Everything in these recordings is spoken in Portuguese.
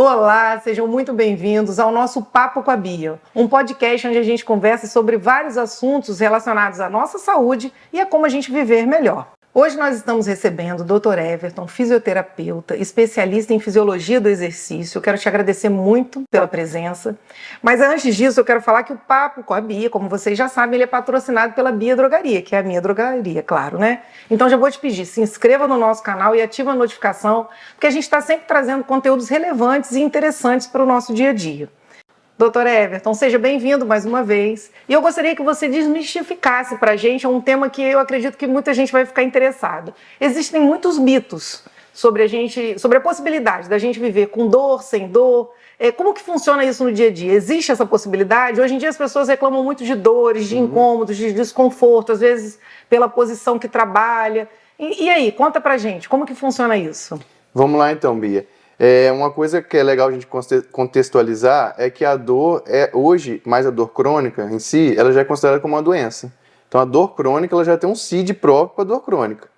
Olá, sejam muito bem-vindos ao nosso Papo com a Bia, um podcast onde a gente conversa sobre vários assuntos relacionados à nossa saúde e a como a gente viver melhor. Hoje nós estamos recebendo o Dr. Everton, fisioterapeuta, especialista em fisiologia do exercício. Eu quero te agradecer muito pela presença. Mas antes disso, eu quero falar que o Papo com a Bia, como vocês já sabem, ele é patrocinado pela Bia Drogaria, que é a minha drogaria, claro, né? Então já vou te pedir, se inscreva no nosso canal e ativa a notificação, porque a gente está sempre trazendo conteúdos relevantes e interessantes para o nosso dia a dia. Dr. Everton, seja bem-vindo mais uma vez. E eu gostaria que você desmistificasse para a gente um tema que eu acredito que muita gente vai ficar interessado. Existem muitos mitos sobre a possibilidade da gente viver com dor, sem dor. Como que funciona isso no dia a dia? Existe essa possibilidade? Hoje em dia as pessoas reclamam muito de dores, de incômodos, de desconforto, às vezes pela posição que trabalha. E aí, conta pra gente, como que funciona isso? Vamos lá então, Bia. Uma coisa que é legal a gente contextualizar é que a dor, hoje, mais a dor crônica em si, ela já é considerada como uma doença. Então a dor crônica ela já tem um CID próprio para a dor crônica.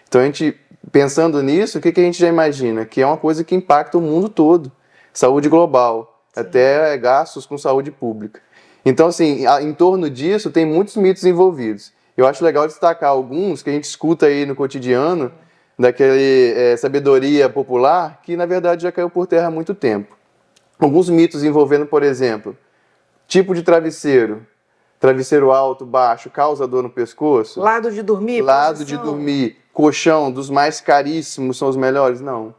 Então a gente, pensando nisso, o que a gente já imagina? Que é uma coisa que impacta o mundo todo. Saúde global, sim, até gastos com saúde pública. Então assim, em torno disso tem muitos mitos envolvidos. Eu acho legal destacar alguns que a gente escuta aí no cotidiano, daquele sabedoria popular, que na verdade já caiu por terra há muito tempo. Alguns mitos envolvendo, por exemplo, tipo de travesseiro, travesseiro alto, baixo, causa dor no pescoço. Lado de dormir? Lado de dormir, colchão dos mais caríssimos são os melhores? Não.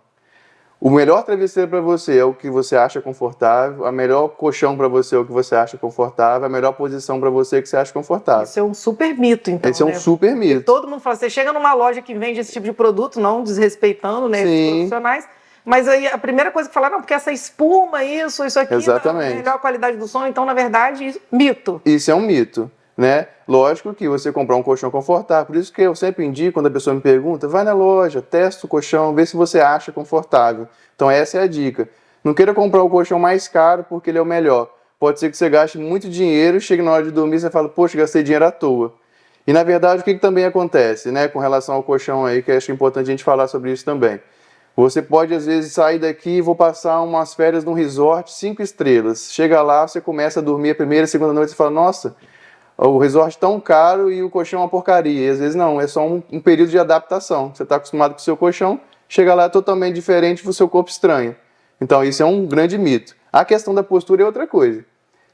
O melhor travesseiro para você é o que você acha confortável, a melhor colchão para você é o que você acha confortável, a melhor posição para você é o que você acha confortável. Isso é um super mito, então. Esse é um super mito. Porque todo mundo fala, você chega numa loja que vende esse tipo de produto, não desrespeitando, né, esses profissionais, mas aí a primeira coisa que fala, não, porque essa espuma, isso aqui, exatamente, não é a melhor qualidade do sono, então, na verdade, mito. Isso é um mito, né? Lógico que você comprar um colchão confortável, por isso que eu sempre indico, quando a pessoa me pergunta, vai na loja, testa o colchão, vê se você acha confortável. Então essa é a dica. Não queira comprar o colchão mais caro porque ele é o melhor. Pode ser que você gaste muito dinheiro, chegue na hora de dormir e você fala, poxa, gastei dinheiro à toa. E na verdade o que também acontece, né, com relação ao colchão aí, que eu acho importante a gente falar sobre isso também. Você pode às vezes sair daqui e vou passar umas férias num resort 5 estrelas. Chega lá, você começa a dormir a primeira e segunda noite e fala, nossa, o resort é tão caro e o colchão é uma porcaria. E às vezes não, é só um período de adaptação. Você está acostumado com o seu colchão, chega lá é totalmente diferente, o seu corpo estranha. Então isso é um grande mito. A questão da postura é outra coisa.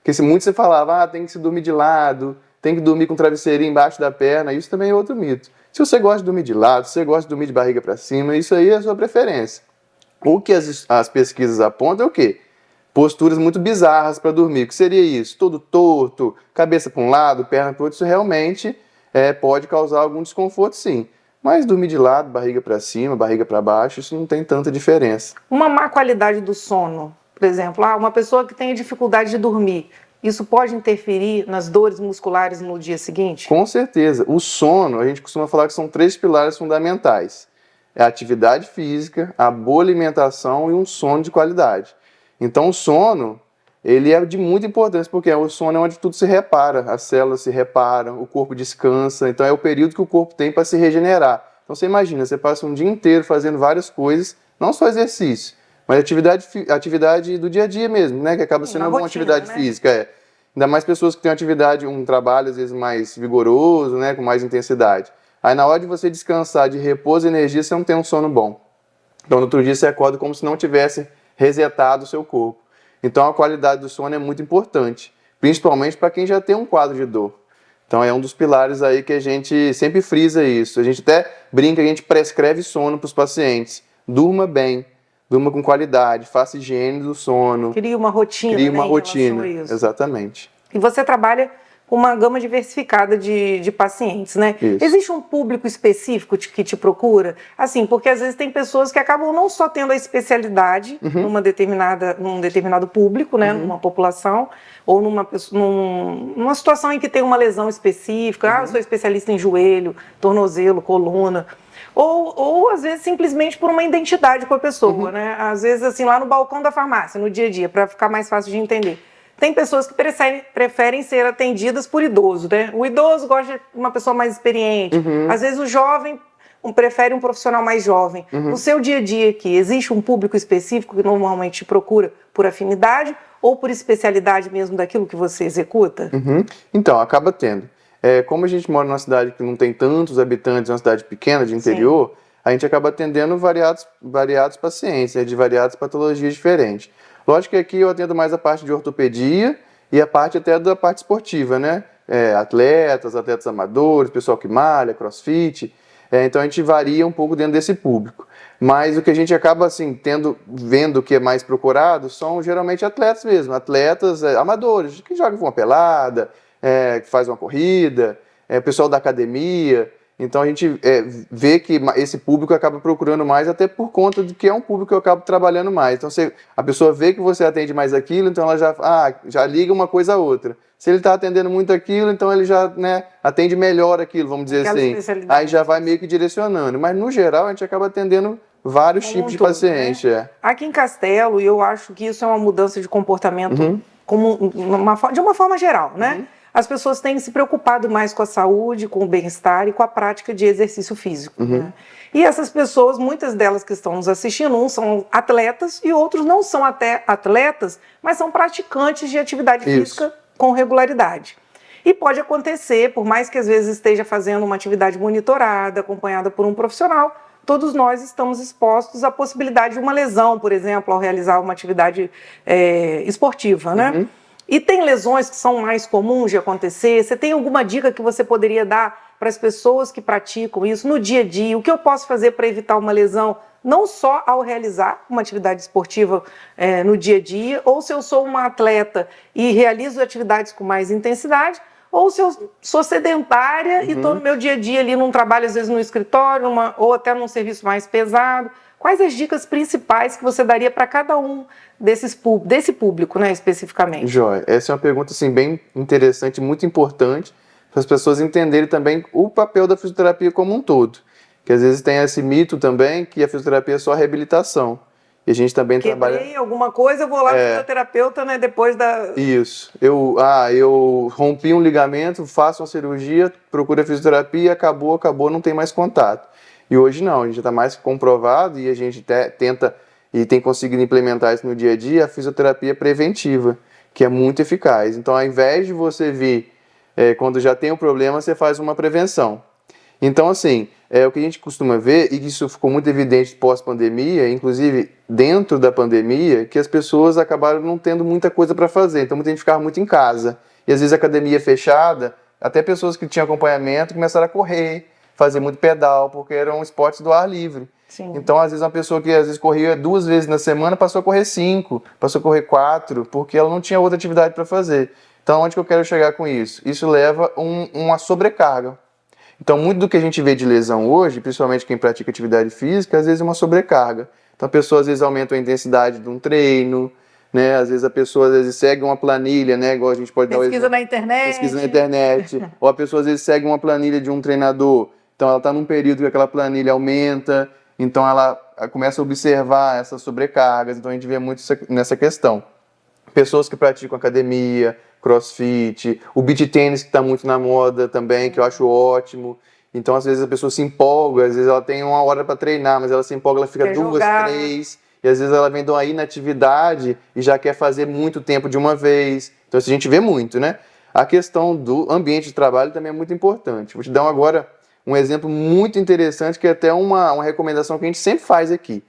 Porque muito você falava, tem que se dormir de lado, tem que dormir com o travesseirinho embaixo da perna, isso também é outro mito. Se você gosta de dormir de lado, se você gosta de dormir de barriga para cima, isso aí é a sua preferência. O que as pesquisas apontam é o quê? Posturas muito bizarras para dormir. O que seria isso? Todo torto, cabeça para um lado, perna para o outro, isso realmente pode causar algum desconforto, sim. Mas dormir de lado, barriga para cima, barriga para baixo, isso não tem tanta diferença. Uma má qualidade do sono, por exemplo, uma pessoa que tem dificuldade de dormir, isso pode interferir nas dores musculares no dia seguinte? Com certeza. O sono, a gente costuma falar que são 3 pilares fundamentais. É a atividade física, a boa alimentação e um sono de qualidade. Então o sono, ele é de muita importância, porque o sono é onde tudo se repara, as células se reparam, o corpo descansa, então é o período que o corpo tem para se regenerar. Então você imagina, você passa um dia inteiro fazendo várias coisas, não só exercício, mas atividade do dia a dia mesmo, né? Que acaba sendo uma boa atividade física. Ainda mais pessoas que têm um trabalho às vezes mais vigoroso, né? Com mais intensidade. Aí na hora de você descansar, de repouso e energia, você não tem um sono bom. Então no outro dia você acorda como se não tivesse resetado o seu corpo. Então a qualidade do sono é muito importante, principalmente para quem já tem um quadro de dor. Então é um dos pilares aí que a gente sempre frisa isso. A gente até brinca, a gente prescreve sono para os pacientes. Durma bem, durma com qualidade, faça higiene do sono. Cria uma rotina, Cria uma rotina, exatamente. E você trabalha com uma gama diversificada de pacientes, né? Isso. Existe um público específico que te procura? Assim, porque às vezes tem pessoas que acabam não só tendo a especialidade num determinado público, né? Numa população, ou numa situação em que tem uma lesão específica. Eu sou especialista em joelho, tornozelo, coluna. Ou às vezes simplesmente por uma identidade com a pessoa, né? Às vezes assim, lá no balcão da farmácia, no dia a dia, para ficar mais fácil de entender. Tem pessoas que preferem ser atendidas por idoso, né? O idoso gosta de uma pessoa mais experiente. Às vezes o jovem prefere um profissional mais jovem. No seu dia a dia aqui, existe um público específico que normalmente te procura por afinidade ou por especialidade mesmo daquilo que você executa? Então, acaba tendo. Como a gente mora numa cidade que não tem tantos habitantes, uma cidade pequena de interior, a gente acaba atendendo variados pacientes, né, de variadas patologias diferentes. Lógico que aqui eu atendo mais a parte de ortopedia e a parte até da parte esportiva, né? Atletas amadores, pessoal que malha, crossfit. Então a gente varia um pouco dentro desse público. Mas o que a gente acaba assim, vendo que é mais procurado são geralmente atletas mesmo, atletas amadores, que jogam uma pelada, que faz uma corrida, pessoal da academia. Então a gente vê que esse público acaba procurando mais, até por conta de que é um público que eu acabo trabalhando mais. Então a pessoa vê que você atende mais aquilo, então ela já liga uma coisa a outra. Se ele está atendendo muito aquilo, então ele já atende melhor aquilo, vamos dizer assim. Aí já vai meio que direcionando. Mas no geral a gente acaba atendendo vários tipos de pacientes. Né? Aqui em Castelo, eu acho que isso é uma mudança de comportamento de uma forma geral, né? As pessoas têm se preocupado mais com a saúde, com o bem-estar e com a prática de exercício físico. Né? E essas pessoas, muitas delas que estão nos assistindo, uns são atletas e outros não são até atletas, mas são praticantes de atividade física com regularidade. E pode acontecer, por mais que às vezes esteja fazendo uma atividade monitorada, acompanhada por um profissional, todos nós estamos expostos à possibilidade de uma lesão, por exemplo, ao realizar uma atividade esportiva, né? E tem lesões que são mais comuns de acontecer? Você tem alguma dica que você poderia dar para as pessoas que praticam isso no dia a dia? O que eu posso fazer para evitar uma lesão, não só ao realizar uma atividade esportiva no dia a dia, ou se eu sou uma atleta e realizo atividades com mais intensidade, ou se eu sou sedentária e estou no meu dia a dia ali num trabalho, às vezes no escritório, ou até num serviço mais pesado. Quais as dicas principais que você daria para cada um desse público, né, especificamente? Joia, essa é uma pergunta assim, bem interessante, muito importante, para as pessoas entenderem também o papel da fisioterapia como um todo. Que às vezes tem esse mito também que a fisioterapia é só reabilitação. E a gente também trabalha... Quebrei alguma coisa, eu vou lá no fisioterapeuta, né, depois da... Isso. Eu rompi um ligamento, faço uma cirurgia, procuro a fisioterapia, acabou, não tem mais contato. E hoje não, a gente já está mais comprovado e a gente tenta e tem conseguido implementar isso no dia a dia, a fisioterapia preventiva, que é muito eficaz. Então, ao invés de você vir quando já tem o problema, você faz uma prevenção. Então, assim, o que a gente costuma ver, e isso ficou muito evidente pós-pandemia, inclusive dentro da pandemia, que as pessoas acabaram não tendo muita coisa para fazer. Então, muita gente ficava muito em casa. E às vezes a academia fechada, até pessoas que tinham acompanhamento começaram a correr, fazer muito pedal, porque eram esportes do ar livre. Sim. Então, às vezes, uma pessoa que às vezes corria 2 vezes na semana passou a correr 5, passou a correr 4, porque ela não tinha outra atividade para fazer. Então, onde que eu quero chegar com isso? Isso leva uma sobrecarga. Então, muito do que a gente vê de lesão hoje, principalmente quem pratica atividade física, às vezes é uma sobrecarga. Então, a pessoa às vezes aumenta a intensidade de um treino, né? Às vezes a pessoa segue uma planilha, né? Igual a gente pode dar o exemplo. Pesquisa na internet. Ou a pessoa às vezes segue uma planilha de um treinador. Então, ela está num período que aquela planilha aumenta, então ela começa a observar essas sobrecargas. Então, a gente vê muito nessa questão. Pessoas que praticam academia, crossfit, o beach tênis que está muito na moda também, que eu acho ótimo. Então, às vezes a pessoa se empolga, às vezes ela tem 1 hora para treinar, mas ela se empolga, ela fica 2, 3, e às vezes ela vem de uma inatividade e já quer fazer muito tempo de uma vez. Então, isso a gente vê muito, né? A questão do ambiente de trabalho também é muito importante. Vou te dar agora um exemplo muito interessante, que é até uma recomendação que a gente sempre faz aqui,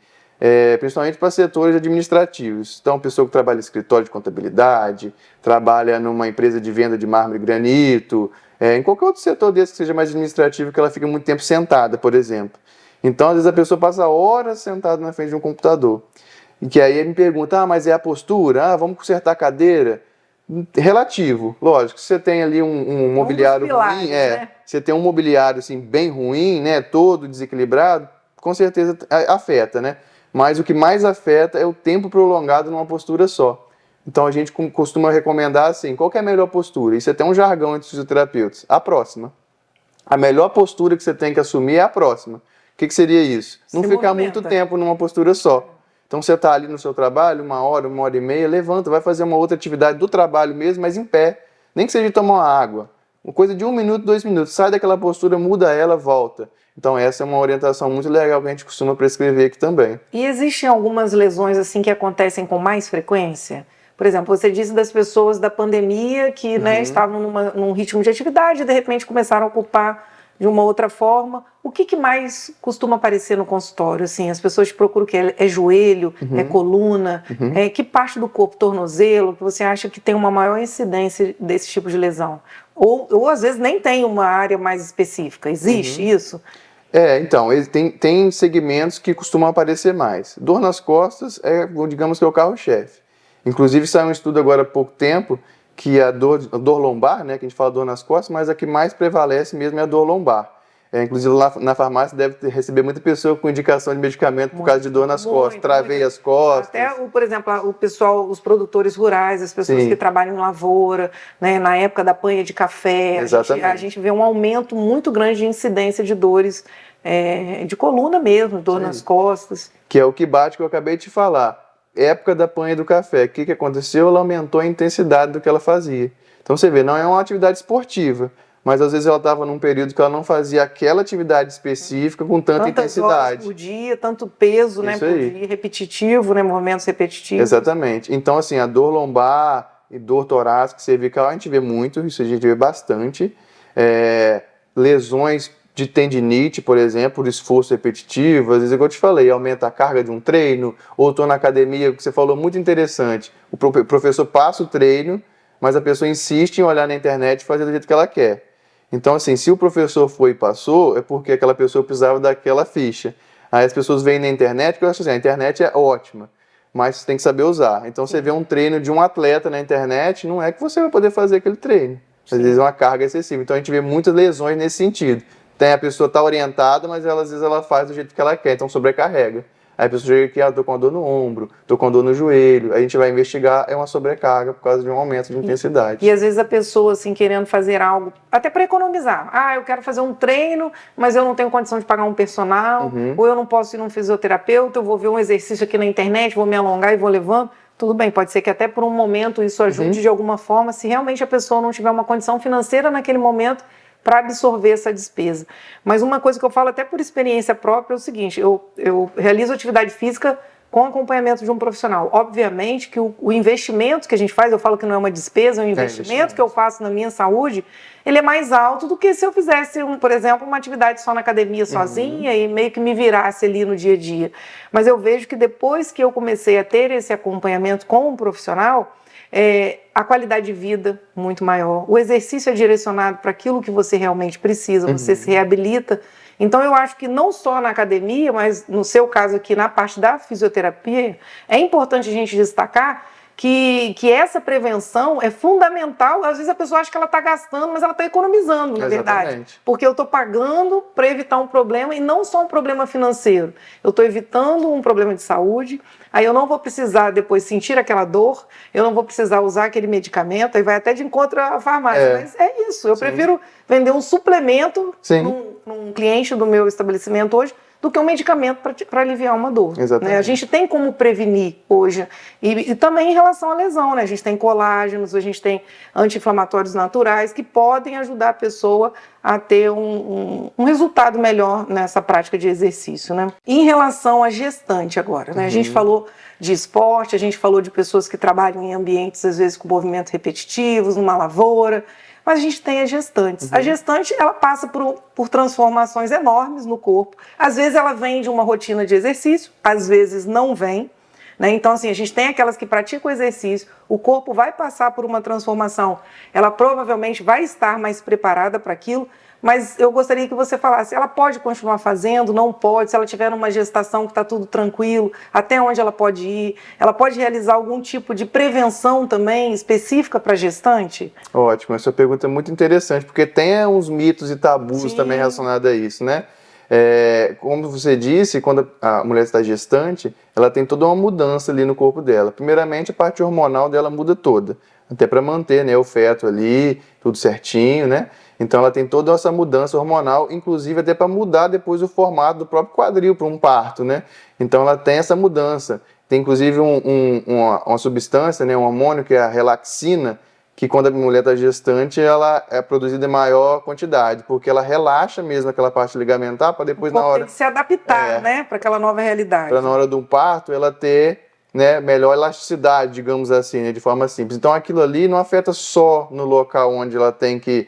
principalmente para setores administrativos. Então, pessoa que trabalha em escritório de contabilidade, trabalha numa empresa de venda de mármore e granito, em qualquer outro setor desse que seja mais administrativo, que ela fica muito tempo sentada, por exemplo. Então, às vezes a pessoa passa horas sentada na frente de um computador. E que aí me pergunta, mas é a postura? Vamos consertar a cadeira? Relativo, lógico. Se você tem ali um mobiliário ruim, né? Você tem um mobiliário assim, bem ruim, né, todo desequilibrado, com certeza afeta, né? Mas o que mais afeta é o tempo prolongado numa postura só. Então a gente costuma recomendar assim, qual que é a melhor postura? Isso é até um jargão entre os fisioterapeutas. A próxima. A melhor postura que você tem que assumir é a próxima. O que seria isso? Não ficar muito tempo numa postura só. Então você está ali no seu trabalho, 1 hora, 1h30, levanta, vai fazer uma outra atividade do trabalho mesmo, mas em pé. Nem que seja tomar uma água. uma coisa de 1 minuto, 2 minutos, sai daquela postura, muda ela, volta. Então essa é uma orientação muito legal que a gente costuma prescrever aqui também. E existem algumas lesões assim que acontecem com mais frequência? Por exemplo, você disse das pessoas da pandemia que né, estavam num ritmo de atividade e de repente começaram a ocupar de uma outra forma. O que mais costuma aparecer no consultório? Assim, as pessoas te procuram o quê? É joelho, é coluna, que parte do corpo, tornozelo, que você acha que tem uma maior incidência desse tipo de lesão? Ou às vezes nem tem uma área mais específica. Existe isso? Então, tem segmentos que costumam aparecer mais. Dor nas costas digamos que é o carro-chefe. Inclusive, saiu um estudo agora há pouco tempo que a dor lombar, né, que a gente fala dor nas costas, mas a que mais prevalece mesmo é a dor lombar. Inclusive, lá na farmácia deve receber muita pessoa com indicação de medicamento por causa de dor nas costas. Travei as costas. Até, por exemplo, o pessoal, os produtores rurais, as pessoas que trabalham em lavoura, né, na época da panha de café, a gente vê um aumento muito grande de incidência de dores de coluna mesmo, dor nas costas. Que é o que bate que eu acabei de te falar. Época da panha do café, o que aconteceu? Ela aumentou a intensidade do que ela fazia. Então você vê, não é uma atividade esportiva, mas às vezes ela estava num período que ela não fazia aquela atividade específica com tanta intensidade. Horas por dia, tanto peso, né, por dia, repetitivo, né, movimentos repetitivos. Exatamente. Então assim, a dor lombar e dor torácica, cervical, a gente vê muito, isso a gente vê bastante. Lesões de tendinite, por exemplo, por esforço repetitivo, às vezes, igual eu te falei, aumenta a carga de um treino, ou estou na academia, o que você falou, muito interessante, o professor passa o treino, mas a pessoa insiste em olhar na internet e fazer do jeito que ela quer. Então, assim, se o professor foi e passou, é porque aquela pessoa precisava daquela ficha. Aí as pessoas veem na internet, que eu acho assim, a internet é ótima, mas você tem que saber usar. Então, você vê um treino de um atleta na internet, não é que você vai poder fazer aquele treino. Às vezes é uma carga excessiva. Então, a gente vê muitas lesões nesse sentido. A pessoa está orientada, mas às vezes ela faz do jeito que ela quer, então sobrecarrega. Aí a pessoa chega aqui, estou com uma dor no ombro, estou com uma dor no joelho, aí a gente vai investigar, é uma sobrecarga por causa de um aumento de intensidade. E às vezes a pessoa, assim, querendo fazer algo, até para economizar. Eu quero fazer um treino, mas eu não tenho condição de pagar um personal, ou eu não posso ir num fisioterapeuta, eu vou ver um exercício aqui na internet, vou me alongar e vou levando. Tudo bem, pode ser que até por um momento isso ajude de alguma forma, se realmente a pessoa não tiver uma condição financeira naquele momento, para absorver essa despesa. Mas uma coisa que eu falo até por experiência própria é o seguinte, eu realizo atividade física com acompanhamento de um profissional. Obviamente que o investimento que a gente faz, eu falo que não é uma despesa, é um investimento que eu faço na minha saúde, ele é mais alto do que se eu fizesse, por exemplo, uma atividade só na academia sozinha e meio que me virasse ali no dia a dia. Mas eu vejo que depois que eu comecei a ter esse acompanhamento com um profissional, a qualidade de vida muito maior, o exercício é direcionado para aquilo que você realmente precisa, você se reabilita. Então eu acho que não só na academia, mas no seu caso aqui na parte da fisioterapia, é importante a gente destacar que essa prevenção é fundamental. Às vezes a pessoa acha que ela está gastando, mas ela está economizando, na verdade. Porque eu estou pagando para evitar um problema, e não só um problema financeiro. Eu estou evitando um problema de saúde, aí eu não vou precisar depois sentir aquela dor, eu não vou precisar usar aquele medicamento, aí vai até de encontro à farmácia. Mas é isso, eu prefiro vender um suplemento num cliente do meu estabelecimento hoje, do que um medicamento para aliviar uma dor. Né? A gente tem como prevenir hoje. E também em relação à lesão, né? A gente tem colágenos, a gente tem anti-inflamatórios naturais que podem ajudar a pessoa a ter um resultado melhor nessa prática de exercício. Né? E em relação à gestante agora, né? A gente falou de esporte, a gente falou de pessoas que trabalham em ambientes, às vezes, com movimentos repetitivos, numa lavoura, mas a gente tem as gestantes. A gestante, ela passa por transformações enormes no corpo. Às vezes ela vem de uma rotina de exercício, às vezes não vem. Né? Então, assim, a gente tem aquelas que praticam exercício, o corpo vai passar por uma transformação, ela provavelmente vai estar mais preparada para aquilo, mas eu gostaria que você falasse, ela pode continuar fazendo, não pode, se ela tiver numa gestação que está tudo tranquilo, até onde ela pode ir, ela pode realizar algum tipo de prevenção também específica para a gestante? Ótimo, essa pergunta é muito interessante, porque tem uns mitos e tabus também relacionados a isso, né? Como você disse, quando a mulher está gestante, ela tem toda uma mudança ali no corpo dela. Primeiramente, a parte hormonal dela muda toda, até para manter, né, o feto ali, tudo certinho, né? Então ela tem toda essa mudança hormonal, inclusive até para mudar depois o formato do próprio quadril para um parto, né? Então ela tem essa mudança. Tem inclusive uma substância, né, um hormônio que é a relaxina, que quando a mulher está gestante, ela é produzida em maior quantidade, porque ela relaxa mesmo aquela parte ligamentar para depois na hora... Tem que se adaptar, né, para aquela nova realidade. Para na hora do parto ela ter, né, melhor elasticidade, digamos assim, né, de forma simples. Então aquilo ali não afeta só no local onde ela tem que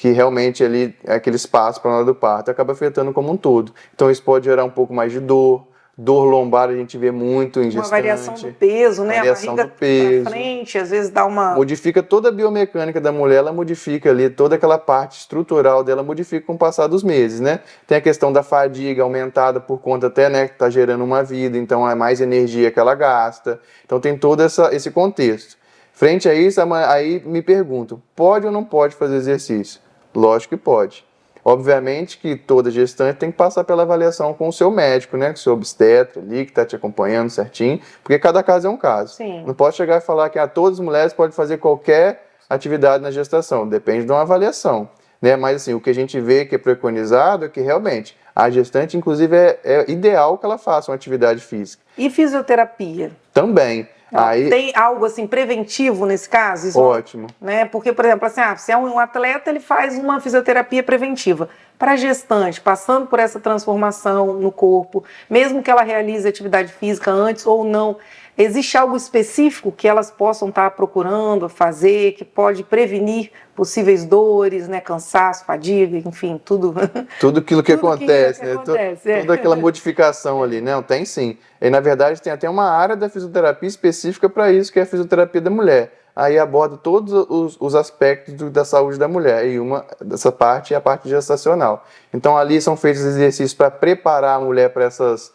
realmente ali, aquele espaço para na hora do parto, acaba afetando como um todo. Então isso pode gerar um pouco mais de dor lombar a gente vê muito em gestante. Uma variação do peso, né? Variação a barriga do peso. pra frente, às vezes dá uma... Modifica toda a biomecânica da mulher, ela modifica ali, toda aquela parte estrutural dela modifica com o passar dos meses, né? Tem a questão da fadiga aumentada por conta até, né, que tá gerando uma vida, então é mais energia que ela gasta. Então tem todo esse contexto. Frente a isso, aí me pergunto, pode ou não pode fazer exercício? Lógico que pode. Obviamente que toda gestante tem que passar pela avaliação com o seu médico, né? Com o seu obstetra ali, que está te acompanhando certinho, porque cada caso é um caso. Sim. Não pode chegar e falar que todas as mulheres podem fazer qualquer atividade na gestação, depende de uma avaliação, né? Mas assim, o que a gente vê que é preconizado é que realmente a gestante, inclusive, é ideal que ela faça uma atividade física. E fisioterapia? Também. Aí, tem algo assim preventivo nesse caso? Isso, ótimo. Né? Porque, por exemplo, assim, se é um atleta, ele faz uma fisioterapia preventiva. Para a gestante, passando por essa transformação no corpo, mesmo que ela realize atividade física antes ou não, existe algo específico que elas possam estar procurando fazer, que pode prevenir possíveis dores, né, cansaço, fadiga, enfim, tudo. Tudo aquilo que acontece, né? Acontece, Toda aquela modificação ali, né? Tem sim. E na verdade tem até uma área da fisioterapia específica para isso, que é a fisioterapia da mulher. Aí aborda todos os aspectos da saúde da mulher, e uma dessa parte é a parte gestacional. Então ali são feitos exercícios para preparar a mulher para essas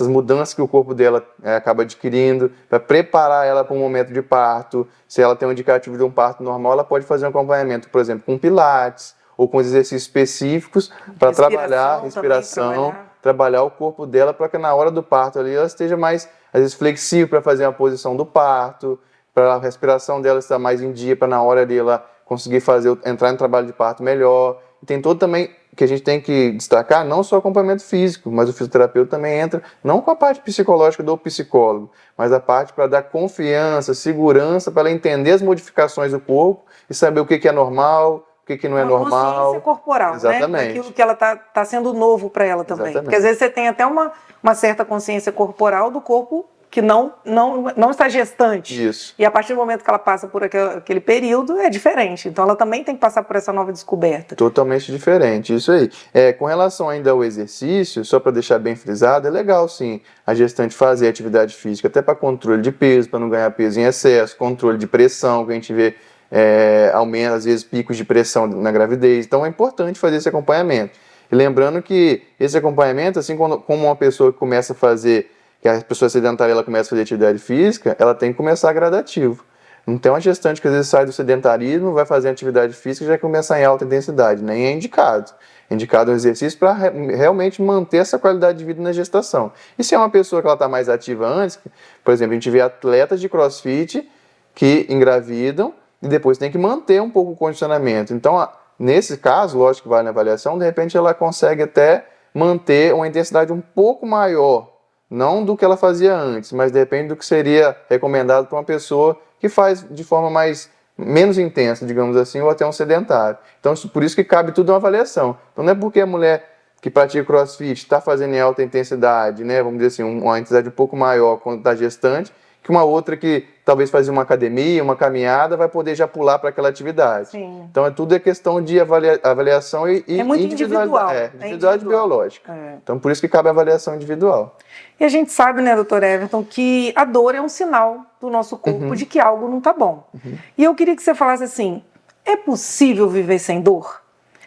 mudanças que o corpo dela acaba adquirindo, para preparar ela para um momento de parto. Se ela tem um indicativo de um parto normal, ela pode fazer um acompanhamento, por exemplo, com pilates ou com exercícios específicos para trabalhar respiração, trabalhar o corpo dela para que na hora do parto ali ela esteja mais, às vezes, flexível para fazer a posição do parto, para a respiração dela estar mais em dia, para na hora ali ela conseguir entrar no trabalho de parto melhor. E tem todo também que a gente tem que destacar, não só o acompanhamento físico, mas o fisioterapeuta também entra, não com a parte psicológica do psicólogo, mas a parte para dar confiança, segurança, para ela entender as modificações do corpo e saber o que é normal, o que não é normal. Consciência corporal, exatamente, né? Aquilo que ela tá sendo novo para ela também. Exatamente. Porque às vezes você tem até uma certa consciência corporal do corpo que não está gestante. Isso. E a partir do momento que ela passa por aquele período, é diferente. Então ela também tem que passar por essa nova descoberta. Totalmente diferente, isso aí. Com relação ainda ao exercício, só para deixar bem frisado, é legal sim a gestante fazer atividade física, até para controle de peso, para não ganhar peso em excesso, controle de pressão, que a gente vê aumenta às vezes picos de pressão na gravidez. Então é importante fazer esse acompanhamento. E lembrando que esse acompanhamento, assim como uma pessoa que começa a fazer, que a pessoa sedentária ela começa a fazer atividade física, ela tem que começar gradativo. Não tem uma gestante que às vezes sai do sedentarismo, vai fazer atividade física e já começa em alta intensidade. Nem é indicado. É indicado um exercício para realmente manter essa qualidade de vida na gestação. E se é uma pessoa que ela está mais ativa antes, por exemplo, a gente vê atletas de crossfit que engravidam e depois tem que manter um pouco o condicionamento. Então, nesse caso, lógico que vai na avaliação, de repente ela consegue até manter uma intensidade um pouco maior, não do que ela fazia antes, mas depende do que seria recomendado para uma pessoa que faz de forma menos intensa, digamos assim, ou até um sedentário. Então, por isso que cabe tudo uma avaliação. Então, não é porque a mulher que pratica crossfit está fazendo em alta intensidade, né, vamos dizer assim, uma intensidade um pouco maior quando está gestante, que uma outra que talvez fazia uma academia, uma caminhada, vai poder já pular para aquela atividade. Sim. Então, tudo é questão de avaliação e muito individual. Individualidade biológica. Então, por isso que cabe a avaliação individual. E a gente sabe, né, doutor Everton, que a dor é um sinal do nosso corpo de que algo não está bom. E eu queria que você falasse assim, é possível viver sem dor?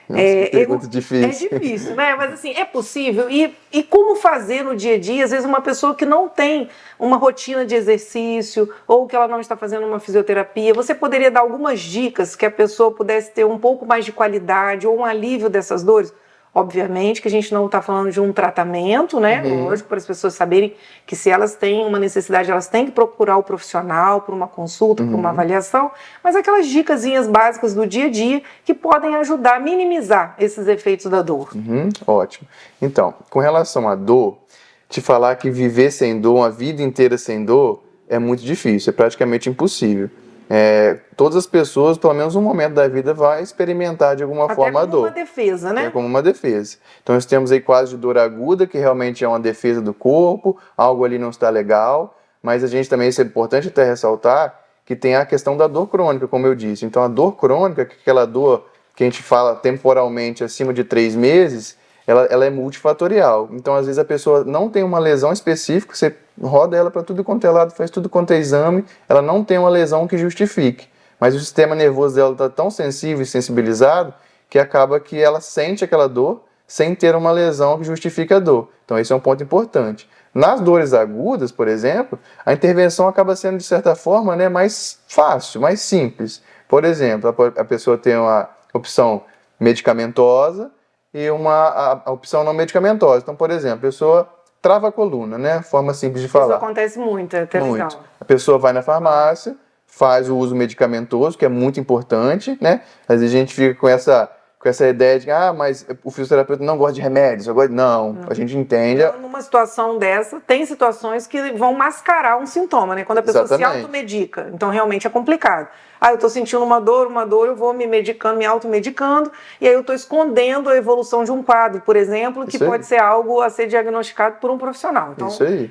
Nossa, que pergunta difícil. É difícil, né? Mas assim, é possível. E como fazer no dia a dia? Às vezes uma pessoa que não tem uma rotina de exercício ou que ela não está fazendo uma fisioterapia, você poderia dar algumas dicas que a pessoa pudesse ter um pouco mais de qualidade ou um alívio dessas dores? Obviamente que a gente não está falando de um tratamento, né? Lógico, para as pessoas saberem que se elas têm uma necessidade, elas têm que procurar o profissional por uma consulta, por uma avaliação, mas aquelas dicasinhas básicas do dia a dia que podem ajudar a minimizar esses efeitos da dor. Ótimo. Então, com relação à dor, te falar que viver sem dor, uma vida inteira sem dor, é muito difícil, é praticamente impossível. Todas as pessoas, pelo menos um momento da vida, vai experimentar de alguma forma a dor. Até como uma defesa, né? É como uma defesa. Então nós temos aí quadros de dor aguda, que realmente é uma defesa do corpo, algo ali não está legal, mas a gente também, isso é importante até ressaltar, que tem a questão da dor crônica, como eu disse. Então a dor crônica, que é aquela dor que a gente fala temporalmente acima de 3 meses, ela é multifatorial. Então às vezes a pessoa não tem uma lesão específica, você roda ela para tudo quanto é lado, faz tudo quanto é exame, ela não tem uma lesão que justifique. Mas o sistema nervoso dela está tão sensível e sensibilizado que acaba que ela sente aquela dor sem ter uma lesão que justifique a dor. Então esse é um ponto importante. Nas dores agudas, por exemplo, a intervenção acaba sendo, de certa forma, né, mais fácil, mais simples. Por exemplo, a pessoa tem uma opção medicamentosa e a opção não medicamentosa. Então, por exemplo, a pessoa trava a coluna, né? Forma simples de falar. Isso acontece muito, é até legal. A pessoa vai na farmácia, faz o uso medicamentoso, que é muito importante, né? Às vezes a gente fica com essa ideia de mas o fisioterapeuta não gosta de remédios. Não, a gente entende. Então, numa situação dessa, tem situações que vão mascarar um sintoma, né? Quando a pessoa se automedica. Então, realmente é complicado. Eu estou sentindo uma dor, eu vou me medicando, me automedicando, e aí eu estou escondendo a evolução de um quadro, por exemplo, que pode ser algo a ser diagnosticado por um profissional. Então,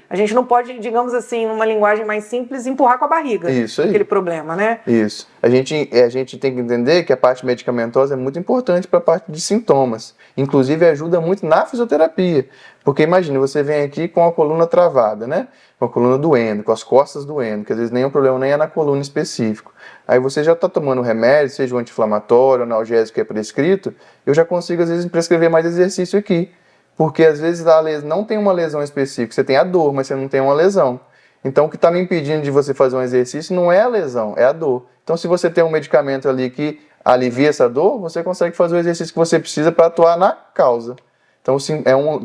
a gente não pode, digamos assim, numa linguagem mais simples, empurrar com a barriga aquele problema, né? Isso. A gente tem que entender que a parte medicamentosa é muito importante para a parte de sintomas. Inclusive, ajuda muito na fisioterapia. Porque imagine, você vem aqui com a coluna travada, né? Com a coluna doendo, com as costas doendo, que às vezes o problema nem é na coluna específico. Aí você já está tomando remédio, seja o anti-inflamatório, analgésico que é prescrito, eu já consigo às vezes prescrever mais exercício aqui. Porque às vezes não tem uma lesão específica, você tem a dor, mas você não tem uma lesão. Então o que está me impedindo de você fazer um exercício não é a lesão, é a dor. Então se você tem um medicamento ali que alivia essa dor, você consegue fazer o exercício que você precisa para atuar na causa. Então,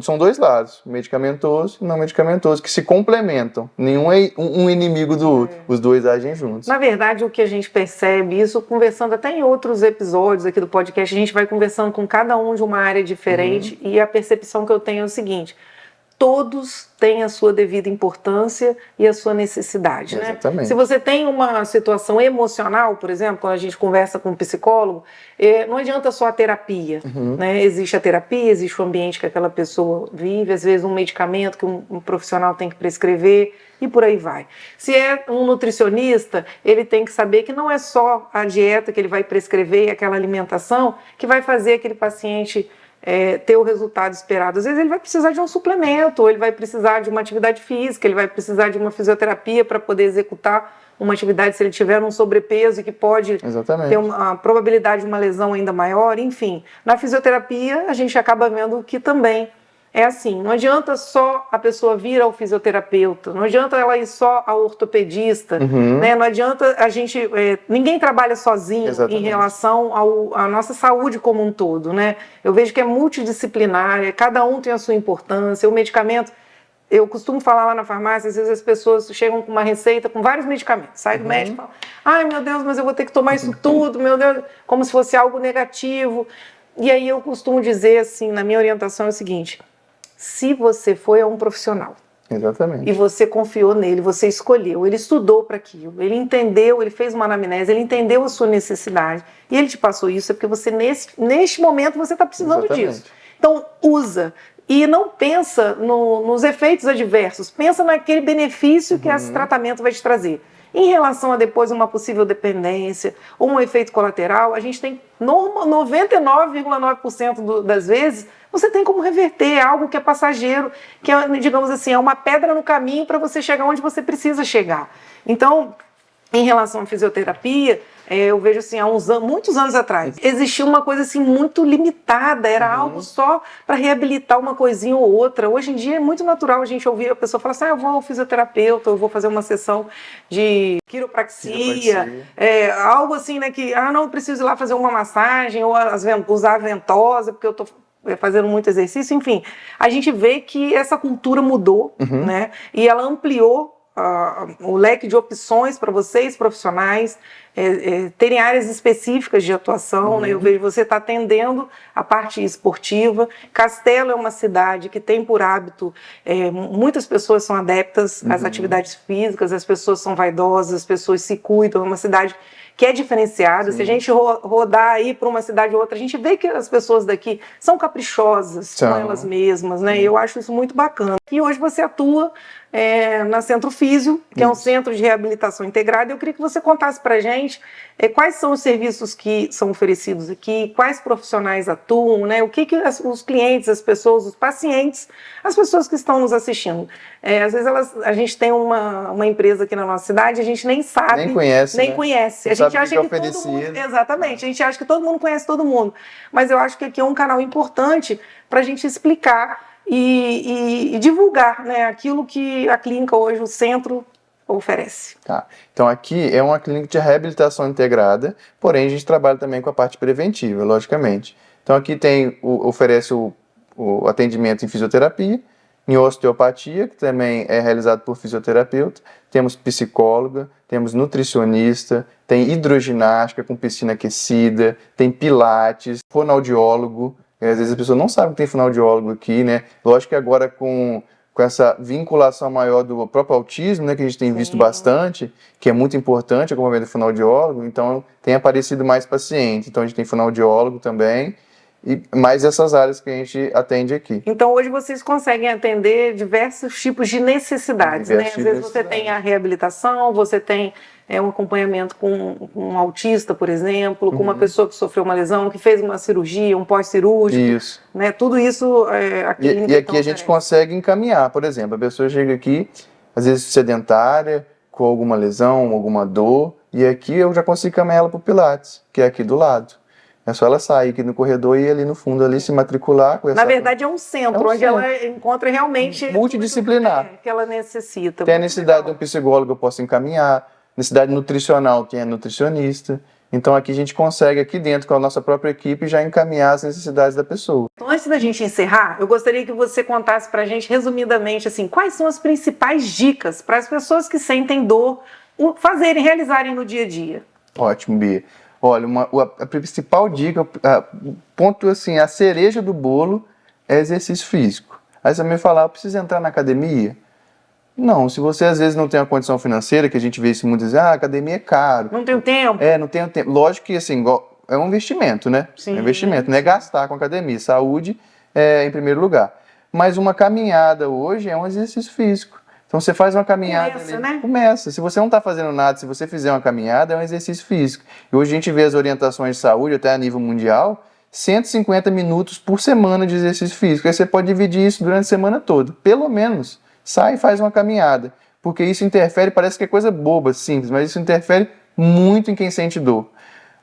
são dois lados, medicamentoso e não medicamentoso, que se complementam. Nenhum é um inimigo do outro, os dois agem juntos. Na verdade, o que a gente percebe, isso conversando até em outros episódios aqui do podcast, a gente vai conversando com cada um de uma área diferente, e a percepção que eu tenho é o seguinte: todos têm a sua devida importância e a sua necessidade, né? Exatamente. Se você tem uma situação emocional, por exemplo, quando a gente conversa com um psicólogo, não adianta só a terapia, né? Existe a terapia, existe o ambiente que aquela pessoa vive, às vezes um medicamento que um profissional tem que prescrever e por aí vai. Se é um nutricionista, ele tem que saber que não é só a dieta que ele vai prescrever, aquela alimentação, que vai fazer aquele paciente ter o resultado esperado. Às vezes ele vai precisar de um suplemento, ou ele vai precisar de uma atividade física, ele vai precisar de uma fisioterapia para poder executar uma atividade se ele tiver um sobrepeso e que pode ter uma probabilidade de uma lesão ainda maior, enfim. Na fisioterapia a gente acaba vendo que também é assim, não adianta só a pessoa vir ao fisioterapeuta, não adianta ela ir só ao ortopedista, né? Não adianta a gente, ninguém trabalha sozinho em relação à nossa saúde como um todo, né? Eu vejo que é multidisciplinar, cada um tem a sua importância, o medicamento, eu costumo falar lá na farmácia, às vezes as pessoas chegam com uma receita com vários medicamentos, sai do médico e fala, ai meu Deus, mas eu vou ter que tomar isso tudo, meu Deus, como se fosse algo negativo. E aí eu costumo dizer assim, na minha orientação é o seguinte: se você foi a um profissional e você confiou nele, você escolheu, ele estudou para aquilo, ele entendeu, ele fez uma anamnese, ele entendeu a sua necessidade e ele te passou isso, é porque você neste momento você está precisando disso. Então usa e não pensa nos efeitos adversos, pensa naquele benefício que esse tratamento vai te trazer. Em relação a depois uma possível dependência ou um efeito colateral, a gente tem 99,9% das vezes você tem como reverter algo que é passageiro, que é, digamos assim, é uma pedra no caminho para você chegar onde você precisa chegar. Então, em relação à fisioterapia, eu vejo assim, há muitos anos atrás, existia uma coisa assim muito limitada, era algo só para reabilitar uma coisinha ou outra. Hoje em dia é muito natural a gente ouvir a pessoa falar assim, eu vou ao fisioterapeuta, eu vou fazer uma sessão de quiropraxia. Algo assim, né, que não preciso ir lá fazer uma massagem ou usar a ventosa, porque eu estou fazendo muito exercício, enfim. A gente vê que essa cultura mudou, né, e ela ampliou o leque de opções para vocês, profissionais, terem áreas específicas de atuação, né? Eu vejo você está atendendo a parte esportiva. Castelo é uma cidade que tem por hábito, muitas pessoas são adeptas às atividades físicas, as pessoas são vaidosas, as pessoas se cuidam, é uma cidade que é diferenciada. Se a gente rodar aí para uma cidade ou outra, a gente vê que as pessoas daqui são caprichosas com elas mesmas, né? E eu acho isso muito bacana. E hoje você atua na Centro Físio, que é um centro de reabilitação integrada. Eu queria que você contasse para a gente quais são os serviços que são oferecidos aqui, quais profissionais atuam, né? O que os clientes, as pessoas, os pacientes, as pessoas que estão nos assistindo. Às vezes a gente tem uma empresa aqui na nossa cidade, a gente nem sabe, nem conhece. A gente acha que todo mundo, exatamente, a gente acha que todo mundo conhece todo mundo. Mas eu acho que aqui é um canal importante para a gente explicar e divulgar, né, aquilo que a clínica hoje, o centro, oferece. Tá. Então aqui é uma clínica de reabilitação integrada, porém a gente trabalha também com a parte preventiva, logicamente. Então aqui oferece o atendimento em fisioterapia, em osteopatia, que também é realizado por fisioterapeuta, temos psicóloga, temos nutricionista, tem hidroginástica com piscina aquecida, tem pilates, fonoaudiólogo. Às vezes a pessoa não sabe que tem fonoaudiólogo aqui, né? Lógico que agora com essa vinculação maior do próprio autismo, né, que a gente tem visto bastante, que é muito importante o acompanhamento do fonoaudiólogo, então tem aparecido mais pacientes. Então a gente tem fonoaudiólogo também, e mais essas áreas que a gente atende aqui. Então hoje vocês conseguem atender diversos tipos de necessidades, né? Às vezes você tem a reabilitação, você tem um acompanhamento com um autista, por exemplo, com uma pessoa que sofreu uma lesão, que fez uma cirurgia, um pós-cirúrgico. Isso. Né? Tudo isso aqui. E aqui a gente consegue encaminhar, por exemplo, a pessoa chega aqui, às vezes sedentária, com alguma lesão, alguma dor, e aqui eu já consigo encaminhar ela para o Pilates, que é aqui do lado. É só ela sair aqui no corredor e ir ali no fundo ali se matricular. Na verdade é um centro, onde ela encontra realmente multidisciplinar que ela necessita. Tem a necessidade de um psicólogo, eu posso encaminhar. Necessidade nutricional, tem a nutricionista. Então aqui a gente consegue, aqui dentro, com a nossa própria equipe, já encaminhar as necessidades da pessoa. Então, antes da gente encerrar, eu gostaria que você contasse pra gente, resumidamente, assim, quais são as principais dicas para as pessoas que sentem dor realizarem no dia a dia. Ótimo, Bia. Olha, a principal dica, ponto assim, a cereja do bolo é exercício físico. Aí você vai me falar, precisa entrar na academia? Não, se você às vezes não tem uma condição financeira, que a gente vê isso muito dizer, academia é caro. Não tenho tempo. Não tenho tempo. Lógico que assim, é um investimento, né? Sim. É um investimento, não é gastar com academia. Saúde é em primeiro lugar. Mas uma caminhada hoje é um exercício físico. Então você faz uma caminhada né? Começa. Se você não está fazendo nada, se você fizer uma caminhada, é um exercício físico. E hoje a gente vê as orientações de saúde, até a nível mundial, 150 minutos por semana de exercício físico. Aí você pode dividir isso durante a semana toda, pelo menos. Sai e faz uma caminhada, porque isso interfere, parece que é coisa boba, simples, mas isso interfere muito em quem sente dor.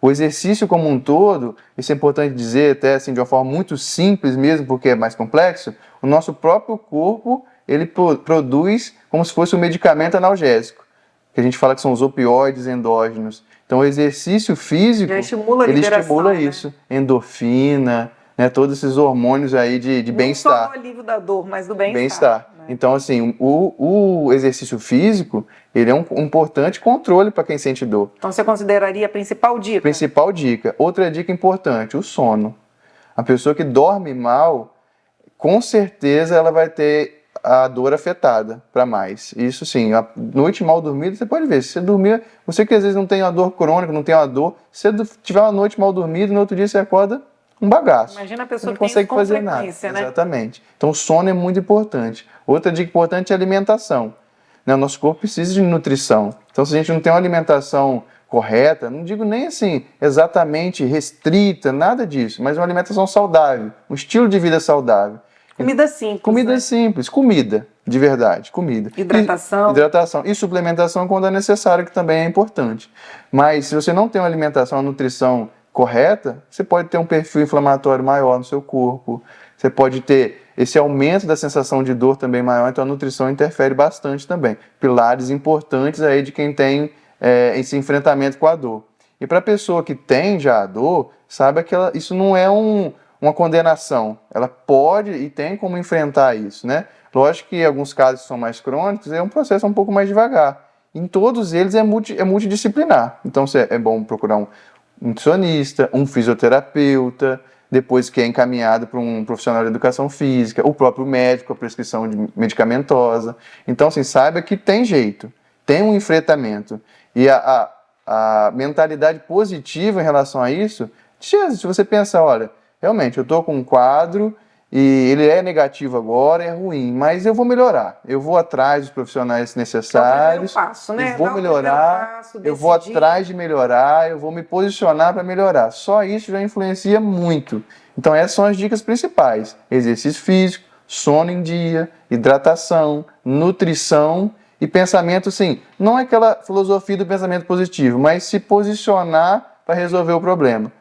O exercício como um todo, isso é importante dizer até assim, de uma forma muito simples mesmo, porque é mais complexo, o nosso próprio corpo, ele produz como se fosse um medicamento analgésico, que a gente fala que são os opioides endógenos. Então o exercício físico, ele estimula isso, endorfina, né, todos esses hormônios aí de bem-estar. Não só do alívio da dor, mas do bem-estar. Bem-estar. Né? Então, assim, o exercício físico, ele é um importante controle para quem sente dor. Então, você consideraria a principal dica? Principal dica. Outra dica importante, o sono. A pessoa que dorme mal, com certeza ela vai ter a dor afetada para mais. Isso sim, a noite mal dormida, você pode ver. Se você dormir, você que às vezes não tem uma dor crônica, não tem uma dor, se você tiver uma noite mal dormida, no outro dia você acorda um bagaço. Imagina a pessoa não consegue fazer nada. Né? Exatamente. Então o sono é muito importante. Outra dica importante é a alimentação. Né? O nosso corpo precisa de nutrição. Então se a gente não tem uma alimentação correta, não digo nem assim exatamente restrita, nada disso, mas uma alimentação saudável, um estilo de vida saudável. Comida simples. Comida simples, comida, de verdade, comida. Hidratação. E suplementação quando é necessário, que também é importante. Mas se você não tem uma alimentação, uma nutrição correta, você pode ter um perfil inflamatório maior no seu corpo, você pode ter esse aumento da sensação de dor também maior, então a nutrição interfere bastante também. Pilares importantes aí de quem tem esse enfrentamento com a dor. E para a pessoa que tem já a dor, saiba que isso não é um uma condenação. Ela pode e tem como enfrentar isso, né? Lógico que em alguns casos que são mais crônicos, é um processo um pouco mais devagar. Em todos eles é multidisciplinar. Então é bom procurar um nutricionista, um fisioterapeuta, depois que é encaminhado para um profissional de educação física, o próprio médico, a prescrição medicamentosa. Então, assim, saiba que tem jeito, tem um enfrentamento. E a mentalidade positiva em relação a isso, se você pensar, olha, realmente, eu estou com um quadro e ele é negativo agora, é ruim, mas eu vou melhorar. Eu vou atrás dos profissionais necessários, passo, né? Eu vou melhorar, eu vou atrás de melhorar, eu vou me posicionar para melhorar. Só isso já influencia muito. Então essas são as dicas principais. Exercício físico, sono em dia, hidratação, nutrição e pensamento, sim, não é aquela filosofia do pensamento positivo, mas se posicionar para resolver o problema.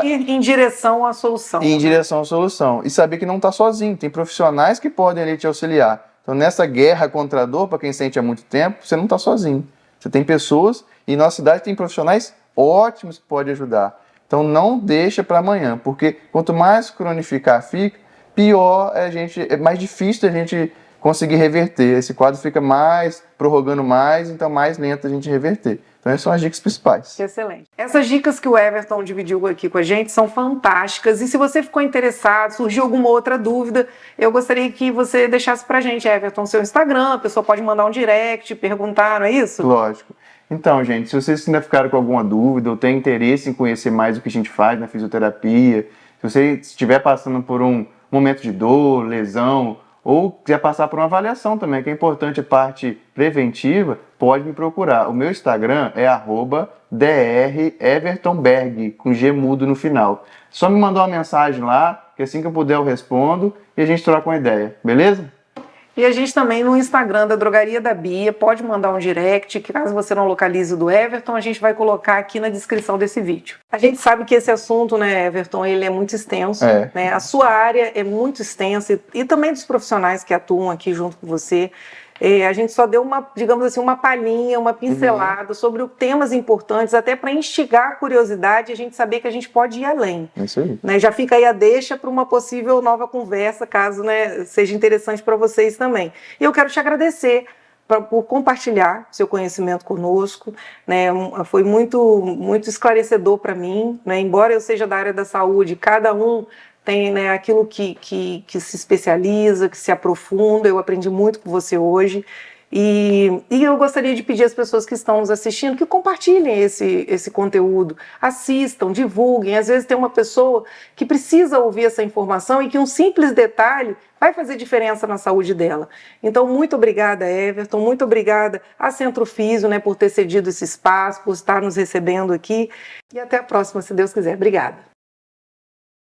Ir em direção à solução. Em direção à solução. E saber que não está sozinho. Tem profissionais que podem ali te auxiliar. Então, nessa guerra contra a dor, para quem sente há muito tempo, você não está sozinho. Você tem pessoas, e nossa cidade tem profissionais ótimos que podem ajudar. Então, não deixa para amanhã, porque quanto mais cronificar fica, pior é mais difícil a gente conseguir reverter. Esse quadro fica mais, prorrogando mais, então mais lento a gente reverter. Então essas são as dicas principais. Excelente. Essas dicas que o Everton dividiu aqui com a gente são fantásticas. E se você ficou interessado, surgiu alguma outra dúvida, eu gostaria que você deixasse pra gente, Everton, seu Instagram, a pessoa pode mandar um direct, perguntar, não é isso? Lógico. Então, gente, se vocês ainda ficaram com alguma dúvida ou têm interesse em conhecer mais o que a gente faz na fisioterapia, se você estiver passando por um momento de dor, lesão, ou quiser passar por uma avaliação também, que é importante a parte preventiva, pode me procurar. O meu Instagram é @drevertonberg, com G mudo no final. Só me mandar uma mensagem lá, que assim que eu puder eu respondo e a gente troca uma ideia, beleza? E a gente também no Instagram da Drogaria da Bia, pode mandar um direct, que caso você não localize o do Everton, a gente vai colocar aqui na descrição desse vídeo. A gente sabe que esse assunto, né, Everton, ele é muito extenso, né? A sua área é muito extensa e também dos profissionais que atuam aqui junto com você. A gente só deu uma, digamos assim, uma palhinha, uma pincelada sobre temas importantes, até para instigar a curiosidade e a gente saber que a gente pode ir além. Isso aí. Né? Já fica aí a deixa para uma possível nova conversa, caso, né, seja interessante para vocês também. E eu quero te agradecer por compartilhar seu conhecimento conosco, né? Foi muito esclarecedor para mim, né? Embora eu seja da área da saúde, cada um tem, né, aquilo que se especializa, que se aprofunda. Eu aprendi muito com você hoje. E eu gostaria de pedir às pessoas que estão nos assistindo que compartilhem esse conteúdo, assistam, divulguem. Às vezes tem uma pessoa que precisa ouvir essa informação e que um simples detalhe vai fazer diferença na saúde dela. Então, muito obrigada, Everton, muito obrigada a Centro Físio, né, por ter cedido esse espaço, por estar nos recebendo aqui. E até a próxima, se Deus quiser. Obrigada.